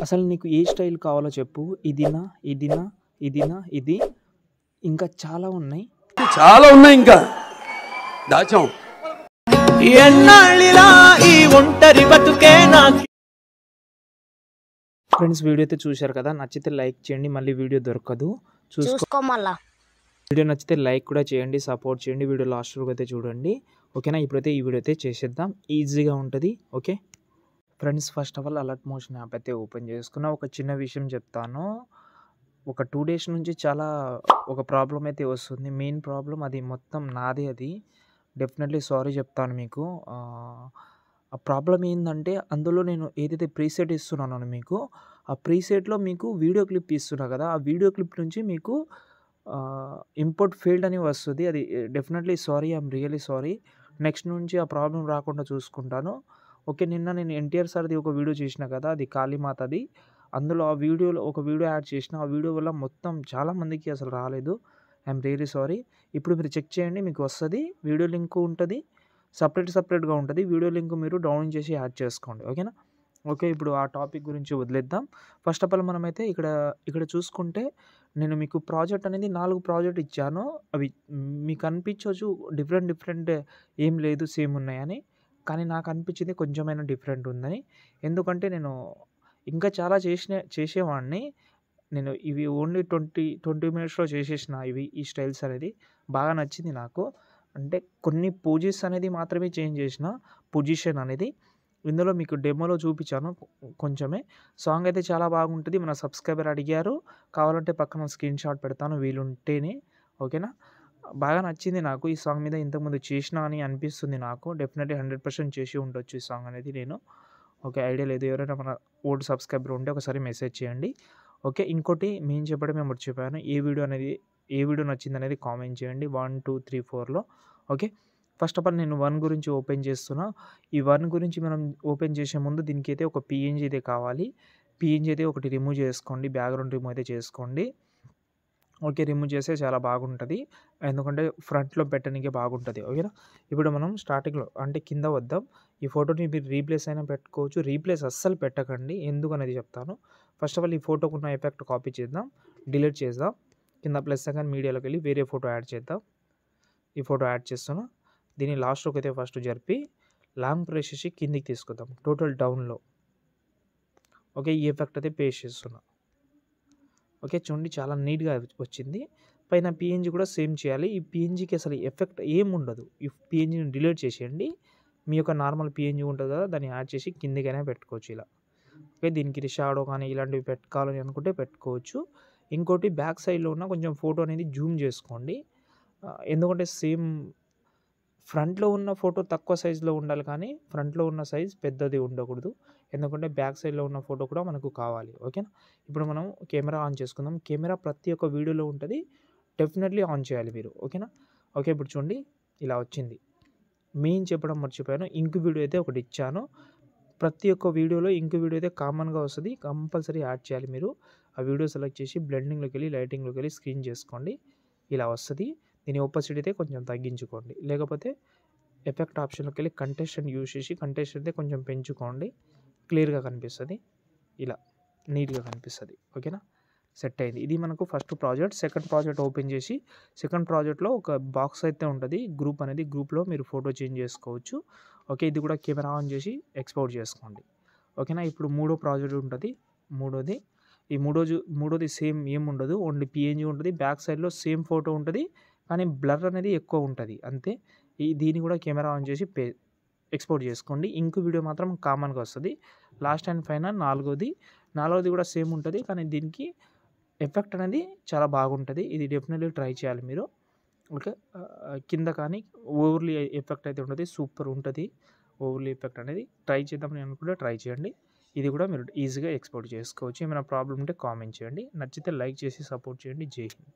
అసలు నీకు ఏ స్టైల్ కావాలో చెప్పు. ఇదినా, ఇదినా, ఇదినా, ఇది ఇంకా చాలా ఉన్నాయి. ఇంకా దాచాం. ఎన్నాళ్ళిలా ఈ ఒంటరి బతుకే నాకు. ఫ్రెండ్స్, వీడియో అయితే చూశారు కదా. నచ్చితే లైక్ చేయండి, మళ్ళీ వీడియో దొరకదు, చూసుకో మళ్ళా. వీడియో నచ్చితే లైక్ కూడా చేయండి, సపోర్ట్ చేయండి. వీడియో లాస్ట్ వరకు అయితే చూడండి, ఓకేనా. ఇప్పుడైతే ఈ వీడియో అయితే చేసేద్దాం, ఈజీగా ఉంటుంది, okay. Friends, first of all alert motion app అయితే ఓపెన్ చేసుకున్నా. ఒక చిన్న విషయం చెప్తాను. ఒక 2 డేస్ నుంచి చాలా ఒక ప్రాబ్లం అయితే వస్తుంది. మెయిన్ ప్రాబ్లం అది మొత్తం నాదే. అది డెఫినెట్లీ సారీ చెప్తాను మీకు. ఆ ప్రాబ్లం ఏంటంటే, అందులో నేను ఏదైతే ప్రీసెట్ ఇస్తున్నానో మీకు, ఆ ప్రీసెట్లో మీకు వీడియో క్లిప్ ఇస్తున్నా కదా, ఆ వీడియో క్లిప్ నుంచి మీకు ఇంపోర్ట్ ఫెయిల్డ్ అని వస్తుంది. అది definitely sorry, I'm really sorry. Next నుంచి ఆ ప్రాబ్లం రాకుండా చూసుకుంటాను, ఓకే. నిన్న నేను ఎన్టీఆర్ సార్ది ఒక వీడియో చేసిన కదా, అది కాళీమాతది. అందులో ఆ వీడియోలో ఒక వీడియో యాడ్ చేసిన. ఆ వీడియో వల్ల మొత్తం చాలామందికి అసలు రాలేదు. I'm really sorry. ఇప్పుడు మీరు చెక్ చేయండి, మీకు వస్తుంది. వీడియో లింక్ ఉంటుంది, సపరేట్గా ఉంటుంది. వీడియో లింక్ మీరు డౌన్ చేసి యాడ్ చేసుకోండి, ఓకేనా. ఓకే, ఇప్పుడు ఆ టాపిక్ గురించి వదిలేద్దాం. ఫస్ట్ ఆఫ్ ఆల్ మనమైతే ఇక్కడ చూసుకుంటే, నేను మీకు ప్రాజెక్ట్ అనేది 4 ప్రాజెక్ట్ ఇచ్చాను. అవి మీకు అనిపించవచ్చు డిఫరెంట్ ఏం లేదు, సేమ్ ఉన్నాయని. కానీ నాకు అనిపించింది కొంచెమైనా డిఫరెంట్ ఉందని. ఎందుకంటే నేను ఇంకా చాలా చేసేవాడిని. నేను ఇవి ఓన్లీ 20 మినిట్స్లో చేసేసిన. ఈ స్టైల్స్ అనేది బాగా నచ్చింది నాకు. అంటే కొన్ని పోజెస్ అనేది మాత్రమే చేంజ్ చేసిన, పొజిషన్ అనేది. ఇందులో మీకు డెమోలో చూపించాను కొంచెమే. సాంగ్ అయితే చాలా బాగుంటుంది. మన సబ్స్క్రైబర్ అడిగారు, కావాలంటే పక్కన స్క్రీన్ షాట్ పెడతాను వీలుంటేనే, ఓకేనా. బాగా నచ్చింది నాకు. ఈ సాంగ్ మీద ఇంతకుముందు చేసిన అని అనిపిస్తుంది నాకు. డెఫినెట్లీ 100% చేసి ఉండొచ్చు ఈ సాంగ్ అనేది నేను, ఓకే. ఐడియా లేదు. ఎవరైనా మన ఓల్డ్ సబ్స్క్రైబర్ ఉంటే ఒకసారి మెసేజ్ చేయండి, ఓకే. ఇంకోటి మెయిన్ చెప్పడమే మర్చిపోయాను. ఏ వీడియో నచ్చిందనేది కామెంట్ చేయండి 1, 2, 3, 4లో, ఓకే. ఫస్ట్ ఆఫ్ ఆల్ నేను 1 గురించి ఓపెన్ చేస్తున్నా. ఈ 1 గురించి మనం ఓపెన్ చేసే ముందు దీనికైతే ఒక పిఎన్జీ అయితే కావాలి. పిఎన్జీ అయితే ఒకటి రిమూవ్ చేసుకోండి, బ్యాక్గ్రౌండ్ రిమూవ్ అయితే చేసుకోండి, ఓకే. రిమూవ్ చేస్తే చాలా బాగుంటుంది, ఎందుకంటే ఫ్రంట్లో పెట్టడానికి బాగుంటుంది, ఓకేనా. ఇప్పుడు మనం స్టార్టింగ్లో అంటే కింద వద్దాం. ఈ ఫోటోని మీరు రీప్లేస్ అయినా పెట్టుకోవచ్చు. రీప్లేస్ అస్సలు పెట్టకండి, ఎందుకనేది చెప్తాను. ఫస్ట్ ఆఫ్ ఆల్ ఈ ఫోటోకు ఉన్న ఎఫెక్ట్ కాపీ చేద్దాం, డిలీట్ చేద్దాం. కింద ప్లస్ సెకండ్ మీడియాలోకి వెళ్ళి వేరే ఫోటో యాడ్ చేద్దాం. ఈ ఫోటో యాడ్ చేస్తున్నా. దీన్ని లాస్ట్లోకి అయితే ఫస్ట్ జరిపి లాంగ్ ప్రెస్ చేసి కిందికి తీసుకుందాం, టోటల్ డౌన్లో, ఓకే. ఈ ఎఫెక్ట్ అయితే పేస్ట్ చేస్తున్నా, ఓకే. చూడండి చాలా నీట్గా వచ్చింది. పైన పిఎన్జీ కూడా సేమ్ చేయాలి. ఈ పిఎన్జీకి అసలు ఎఫెక్ట్ ఏం ఉండదు. ఈ పిఎన్జీని డిలీట్ చేసేయండి. మీ యొక్క నార్మల్ పిఎన్జీ ఉంటుంది కదా, దాన్ని యాడ్ చేసి కిందికైనా పెట్టుకోవచ్చు ఇలా, ఓకే. దీనికి షాడో కానీ ఇలాంటివి పెట్టుకోవాలని అనుకుంటే పెట్టుకోవచ్చు. ఇంకోటి బ్యాక్ సైడ్లో ఉన్న కొంచెం ఫోటో అనేది జూమ్ చేసుకోండి, ఎందుకంటే సేమ్ ఫ్రంట్లో ఉన్న ఫోటో తక్కువ సైజులో ఉండాలి, కానీ ఫ్రంట్లో ఉన్న సైజ్ పెద్దది ఉండకూడదు. ఎందుకంటే బ్యాక్ సైడ్లో ఉన్న ఫోటో కూడా మనకు కావాలి, ఓకేనా. ఇప్పుడు మనం కెమెరా ఆన్ చేసుకుందాం. కెమెరా ప్రతి ఒక్క వీడియోలో ఉంటుంది, డెఫినెట్లీ ఆన్ చేయాలి మీరు, ఓకేనా. ఓకే, ఇప్పుడు చూడండి ఇలా వచ్చింది. మెయిన్ చెప్పడం మర్చిపోయాను, ఇంక్ వీడియో అయితే ఒకటి ఇచ్చాను. ప్రతి ఒక్క వీడియోలో ఇంక్ వీడియో అయితే కామన్గా వస్తుంది, కంపల్సరీ యాడ్ చేయాలి మీరు. ఆ వీడియో సెలెక్ట్ చేసి బ్లెండింగ్లోకి వెళ్ళి లైటింగ్లోకి వెళ్ళి స్క్రీన్ చేసుకోండి, ఇలా వస్తుంది. దీని ఒపాసిటీ అయితే కొంచెం తగ్గించుకోండి, లేకపోతే ఎఫెక్ట్ ఆప్షన్లోకి వెళ్ళి కంటెస్టెంట్ యూజ్ చేసి కంటెస్టెంట్ అయితే కొంచెం పెంచుకోండి, క్లియర్గా కనిపిస్తుంది, ఇలా నీట్గా కనిపిస్తుంది, ఓకేనా. సెట్ అయింది. ఇది మనకు first project. Second project open చేసి సెకండ్ ప్రాజెక్ట్లో ఒక బాక్స్ అయితే ఉంటుంది, గ్రూప్ అనేది. గ్రూప్లో మీరు ఫోటో చేంజ్ చేసుకోవచ్చు, ఓకే. ఇది కూడా కెమెరా ఆన్ చేసి ఎక్స్పోర్ట్ చేసుకోండి, ఓకేనా. ఇప్పుడు మూడో ప్రాజెక్ట్ ఉంటుంది. మూడోది సేమ్ ఏం ఉండదు, ఓన్లీ పిఎన్జీ ఉంటుంది. బ్యాక్ సైడ్లో సేమ్ ఫోటో ఉంటుంది, కానీ బ్లర్ అనేది ఎక్కువ ఉంటుంది, అంతే. దీన్ని కూడా కెమెరా ఆన్ చేసి ఎక్స్పోర్ట్ చేసుకోండి. ఇంక్ వీడియో మాత్రం కామన్గా వస్తుంది. లాస్ట్ అండ్ ఫైనల్ నాలుగోది కూడా సేమ్ ఉంటుంది, కానీ దీనికి ఎఫెక్ట్ అనేది చాలా బాగుంటుంది. ఇది డెఫినెట్లీ ట్రై చేయాలి మీరు, ఓకే. కింద కానీ ఓవర్లీ ఎఫెక్ట్ అయితే ఉంటుంది, సూపర్ ఉంటుంది ఓవర్లీ ఎఫెక్ట్ అనేది. ట్రై చేద్దామని అనుకుంటే ట్రై చేయండి. ఇది కూడా మీరు ఈజీగా ఎక్స్పోర్ట్ చేసుకోవచ్చు. ఏమైనా ప్రాబ్లం ఉంటే కామెంట్ చేయండి. నచ్చితే లైక్ చేసి సపోర్ట్ చేయండి. జై హింద్.